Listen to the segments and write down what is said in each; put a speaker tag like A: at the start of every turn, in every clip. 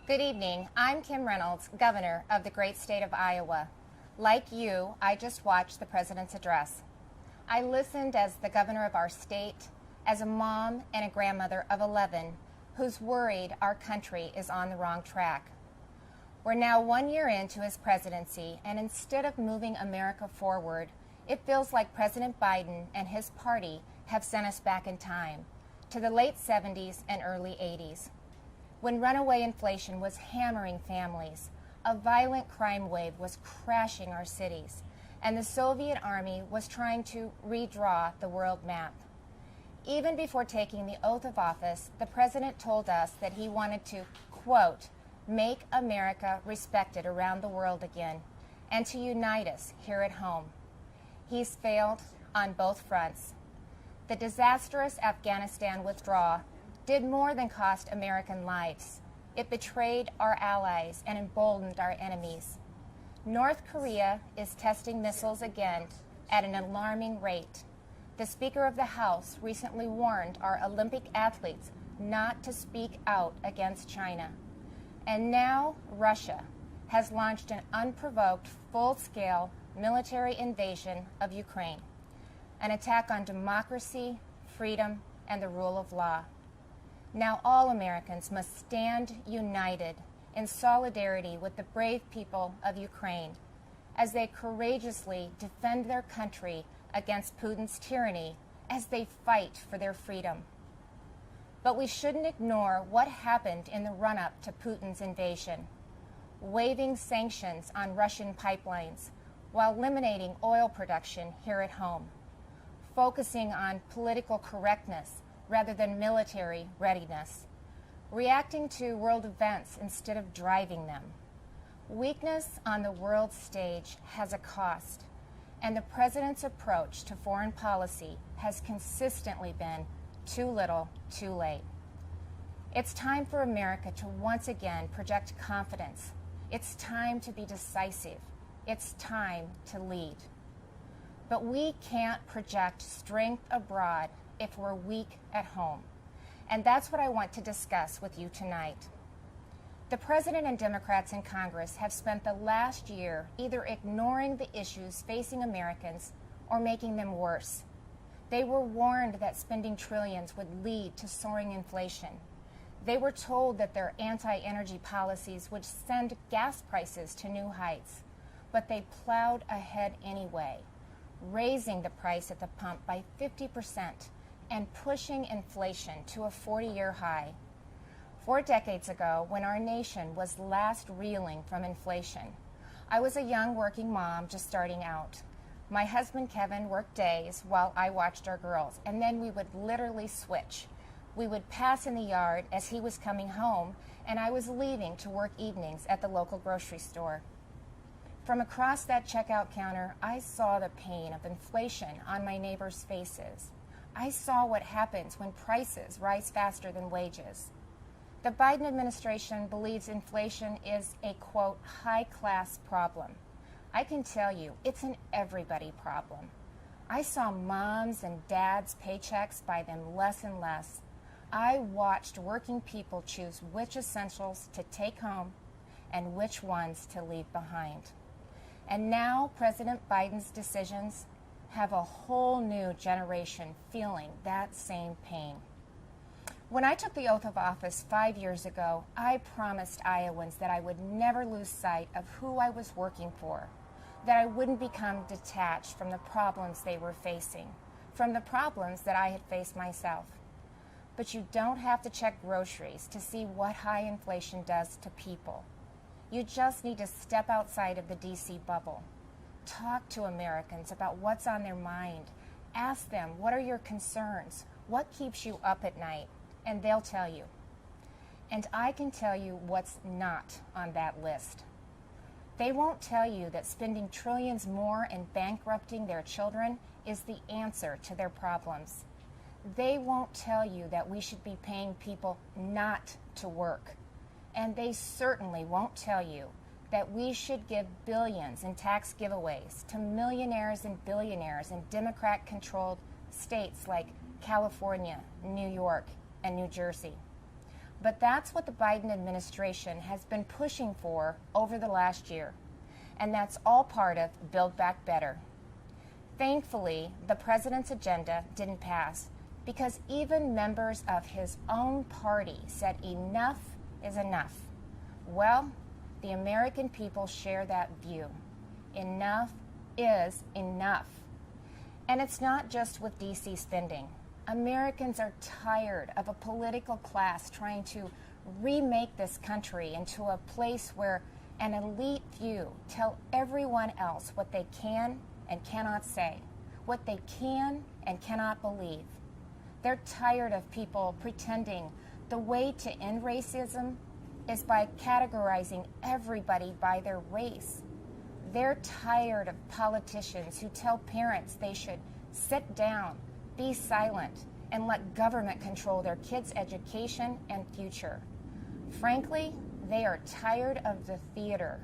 A: Good evening. I'm Kim Reynolds, Governor of the great state of Iowa. Like you, I just watched the President's address. I listened as the governor of our state, as a mom and a grandmother of 11 who's worried our country is on the wrong track. We're now 1 year into his presidency, and instead of moving America forward, it feels like President Biden and his party have sent us back in time to the late 70s and early 80s, when runaway inflation was hammering families, a violent crime wave was crashing our cities, and the Soviet Army was trying to redraw the world map. Even before taking the oath of office, the president told us that he wanted to, quote, make America respected around the world again, and to unite us here at home. He's failed on both fronts. The disastrous Afghanistan withdrawal did more than cost American lives. It betrayed our allies and emboldened our enemies. North Korea is testing missiles again at an alarming rate. The Speaker of the House recently warned our Olympic athletes not to speak out against China. And now Russia has launched an unprovoked, full-scale military invasion of Ukraine, an attack on democracy, freedom, and the rule of law. Now all Americans must stand united in solidarity with the brave people of Ukraine as they courageously defend their country against Putin's tyranny as they fight for their freedom. But we shouldn't ignore what happened in the run-up to Putin's invasion, waiving sanctions on Russian pipelines while eliminating oil production here at home, focusing on political correctness rather than military readiness, reacting to world events instead of driving them. Weakness on the world stage has a cost, and the president's approach to foreign policy has consistently been too little, too late. It's time for America to once again project confidence. It's time to be decisive. It's time to lead. But we can't project strength abroad if we're weak at home. And that's what I want to discuss with you tonight. The President and Democrats in Congress have spent the last year either ignoring the issues facing Americans or making them worse. They were warned that spending trillions would lead to soaring inflation. They were told that their anti-energy policies would send gas prices to new heights, but they plowed ahead anyway, raising the price at the pump by 50% and pushing inflation to a 40-year high. 4 decades ago, when our nation was last reeling from inflation, I was a young working mom just starting out. My husband Kevin worked days while I watched our girls, and then we would literally switch. We would pass in the yard as he was coming home, and I was leaving to work evenings at the local grocery store. From across that checkout counter, I saw the pain of inflation on my neighbors' faces. I saw what happens when prices rise faster than wages. The Biden administration believes inflation is a, quote, high-class problem. I can tell you, it's an everybody problem. I saw moms and dads' paychecks buy them less and less. I watched working people choose which essentials to take home and which ones to leave behind. And now President Biden's decisions have a whole new generation feeling that same pain. When I took the oath of office 5 years ago, I promised Iowans that I would never lose sight of who I was working for, that I wouldn't become detached from the problems they were facing, from the problems that I had faced myself. But you don't have to check groceries to see what high inflation does to people. You just need to step outside of the D.C. bubble. Talk to Americans about what's on their mind. Ask them, what are your concerns? What keeps you up at night? And they'll tell you. And I can tell you what's not on that list. They won't tell you that spending trillions more and bankrupting their children is the answer to their problems. They won't tell you that we should be paying people not to work. And they certainly won't tell you that we should give billions in tax giveaways to millionaires and billionaires in Democrat-controlled states like California, New York, and New Jersey. But that's what the Biden administration has been pushing for over the last year. And that's all part of Build Back Better. Thankfully, the president's agenda didn't pass because even members of his own party said enough is enough. Well, the American people share that view. Enough is enough. And it's not just with D.C. spending. Americans are tired of a political class trying to remake this country into a place where an elite few tell everyone else what they can and cannot say, what they can and cannot believe. They're tired of people pretending the way to end racism is by categorizing everybody by their race. They're tired of politicians who tell parents they should sit down, be silent, and let government control their kids' education and future. Frankly, they are tired of the theater,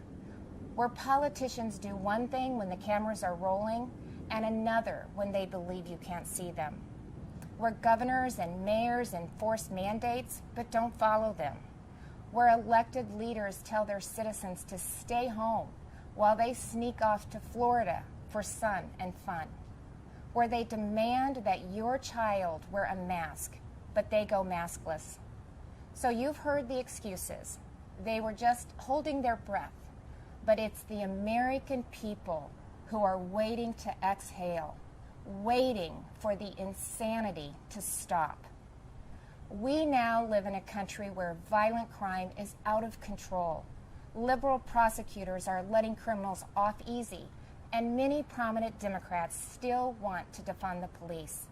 A: where politicians do one thing when the cameras are rolling and another when they believe you can't see them. Where governors and mayors enforce mandates but don't follow them. Where elected leaders tell their citizens to stay home while they sneak off to Florida for sun and fun. Where they demand that your child wear a mask, but they go maskless. So you've heard the excuses. They were just holding their breath. But it's the American people who are waiting to exhale, waiting for the insanity to stop. We now live in a country where violent crime is out of control. Liberal prosecutors are letting criminals off easy, and many prominent Democrats still want to defund the police.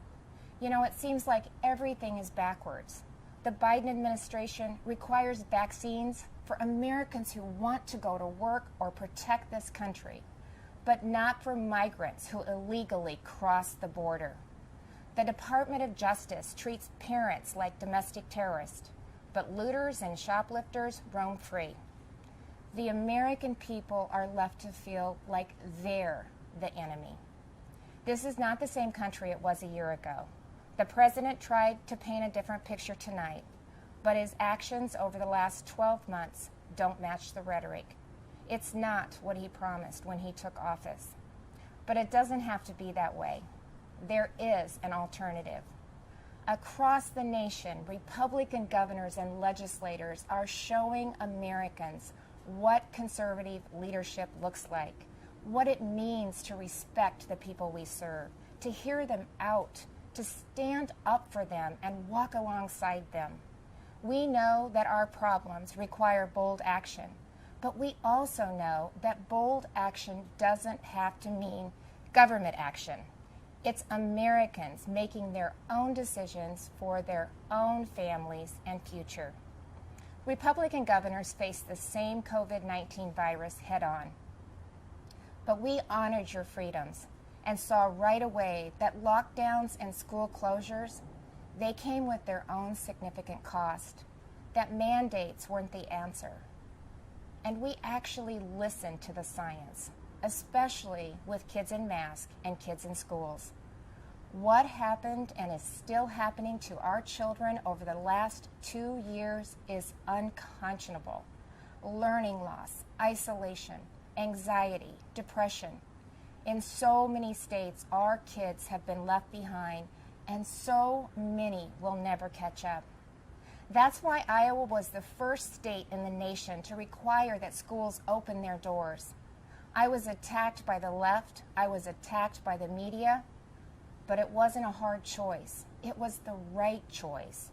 A: You know, it seems like everything is backwards. The Biden administration requires vaccines for Americans who want to go to work or protect this country, but not for migrants who illegally cross the border. The Department of Justice treats parents like domestic terrorists, but looters and shoplifters roam free. The American people are left to feel like they're the enemy. This is not the same country it was a year ago. The president tried to paint a different picture tonight, but his actions over the last 12 months don't match the rhetoric. It's not what he promised when he took office. But it doesn't have to be that way. There is an alternative. Across the nation, Republican governors and legislators are showing Americans what conservative leadership looks like, what it means to respect the people we serve, to hear them out, to stand up for them and walk alongside them. We know that our problems require bold action, but we also know that bold action doesn't have to mean government action. It's Americans making their own decisions for their own families and future. Republican governors face the same COVID-19 virus head-on. But we honored your freedoms and saw right away that lockdowns and school closures, they came with their own significant cost, that mandates weren't the answer. And we actually listened to the science, especially with kids in masks and kids in schools. What happened and is still happening to our children over the last 2 years is unconscionable. Learning loss, isolation, anxiety, depression. In so many states, our kids have been left behind, and so many will never catch up. That's why Iowa was the first state in the nation to require that schools open their doors. I was attacked by the left, I was attacked by the media, but it wasn't a hard choice. It was the right choice.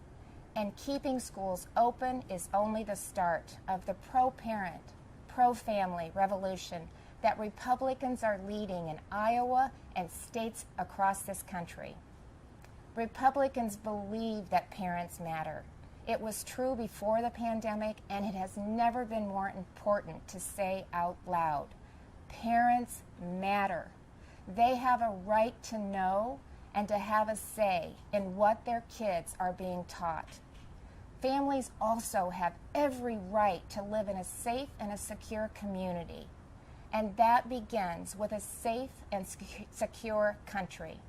A: And keeping schools open is only the start of the pro-parent, pro-family revolution that Republicans are leading in Iowa and states across this country. Republicans believe that parents matter. It was true before the pandemic, and it has never been more important to say out loud. Parents matter. They have a right to know and to have a say in what their kids are being taught. Families also have every right to live in a safe and a secure community, and that begins with a safe and secure country.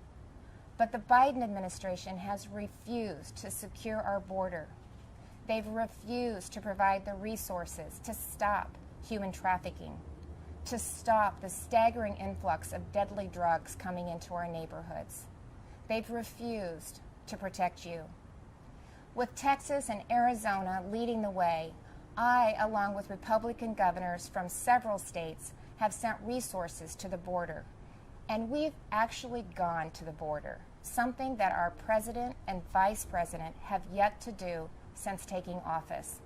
A: But the Biden administration has refused to secure our border. They've refused to provide the resources to stop human trafficking, to stop the staggering influx of deadly drugs coming into our neighborhoods. They've refused to protect you. With Texas and Arizona leading the way, I, along with Republican governors from several states, have sent resources to the border. And we've actually gone to the border, something that our president and vice president have yet to do since taking office.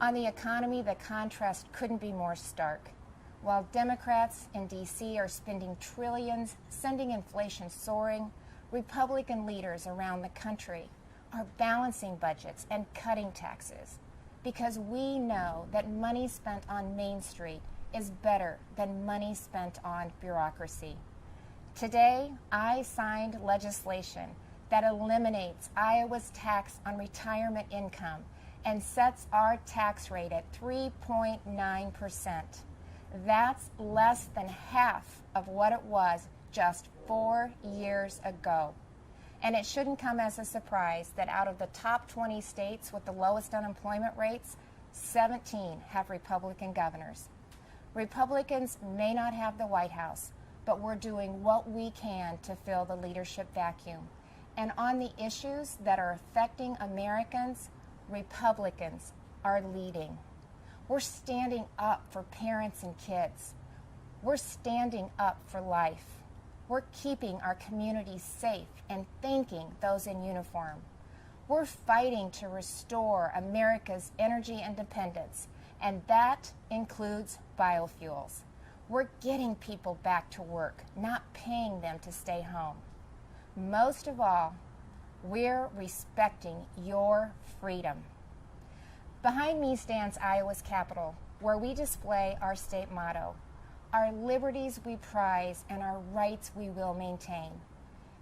A: On the economy, the contrast couldn't be more stark. While Democrats in D.C. are spending trillions, sending inflation soaring, Republican leaders around the country are balancing budgets and cutting taxes because we know that money spent on Main Street is better than money spent on bureaucracy. Today, I signed legislation that eliminates Iowa's tax on retirement income and sets our tax rate at 3.9%. That's less than half of what it was just 4 years ago. And it shouldn't come as a surprise that out of the top 20 states with the lowest unemployment rates, 17 have Republican governors. Republicans may not have the White House, but we're doing what we can to fill the leadership vacuum. And on the issues that are affecting Americans, Republicans are leading. We're standing up for parents and kids. We're standing up for life. We're keeping our communities safe and thanking those in uniform. We're fighting to restore America's energy independence, and that includes biofuels. We're getting people back to work, not paying them to stay home. Most of all, we're respecting your freedom. Behind me stands Iowa's Capitol, where we display our state motto, our liberties we prize and our rights we will maintain.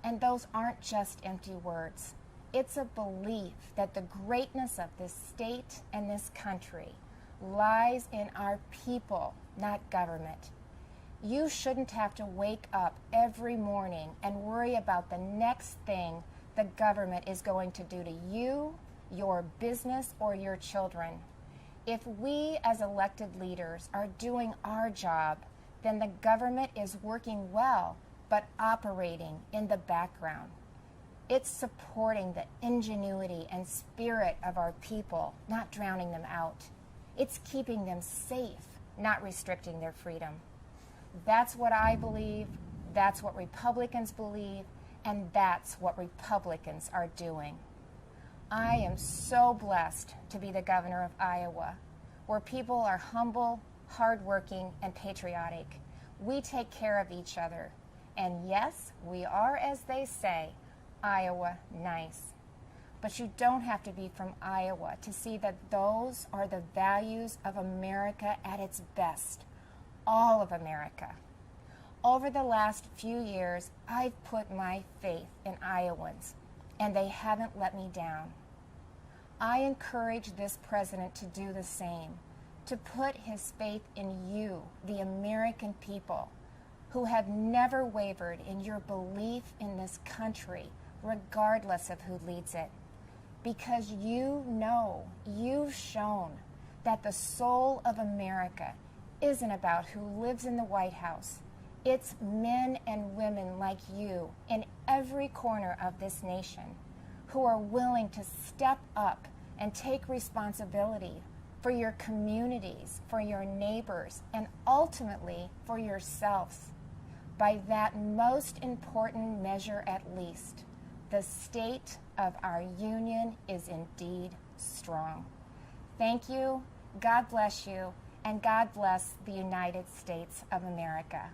A: And those aren't just empty words. It's a belief that the greatness of this state and this country lies in our people, not government. You shouldn't have to wake up every morning and worry about the next thing the government is going to do to you, your business, or your children. If we as elected leaders are doing our job, then the government is working well, but operating in the background. It's supporting the ingenuity and spirit of our people, not drowning them out. It's keeping them safe, not restricting their freedom. That's what I believe, that's what Republicans believe, and that's what Republicans are doing. I am so blessed to be the governor of Iowa, where people are humble, hardworking, and patriotic. We take care of each other. And yes, we are, as they say, Iowa nice. But you don't have to be from Iowa to see that those are the values of America at its best. All of America. Over the last few years, I've put my faith in Iowans, and they haven't let me down. I encourage this president to do the same, to put his faith in you, the American people, who have never wavered in your belief in this country, regardless of who leads it. Because you know, you've shown that the soul of America isn't about who lives in the White House. It's men and women like you in every corner of this nation who are willing to step up and take responsibility for your communities, for your neighbors, and ultimately for yourselves. By that most important measure at least, the state of our union is indeed strong. Thank you, God bless you, and God bless the United States of America.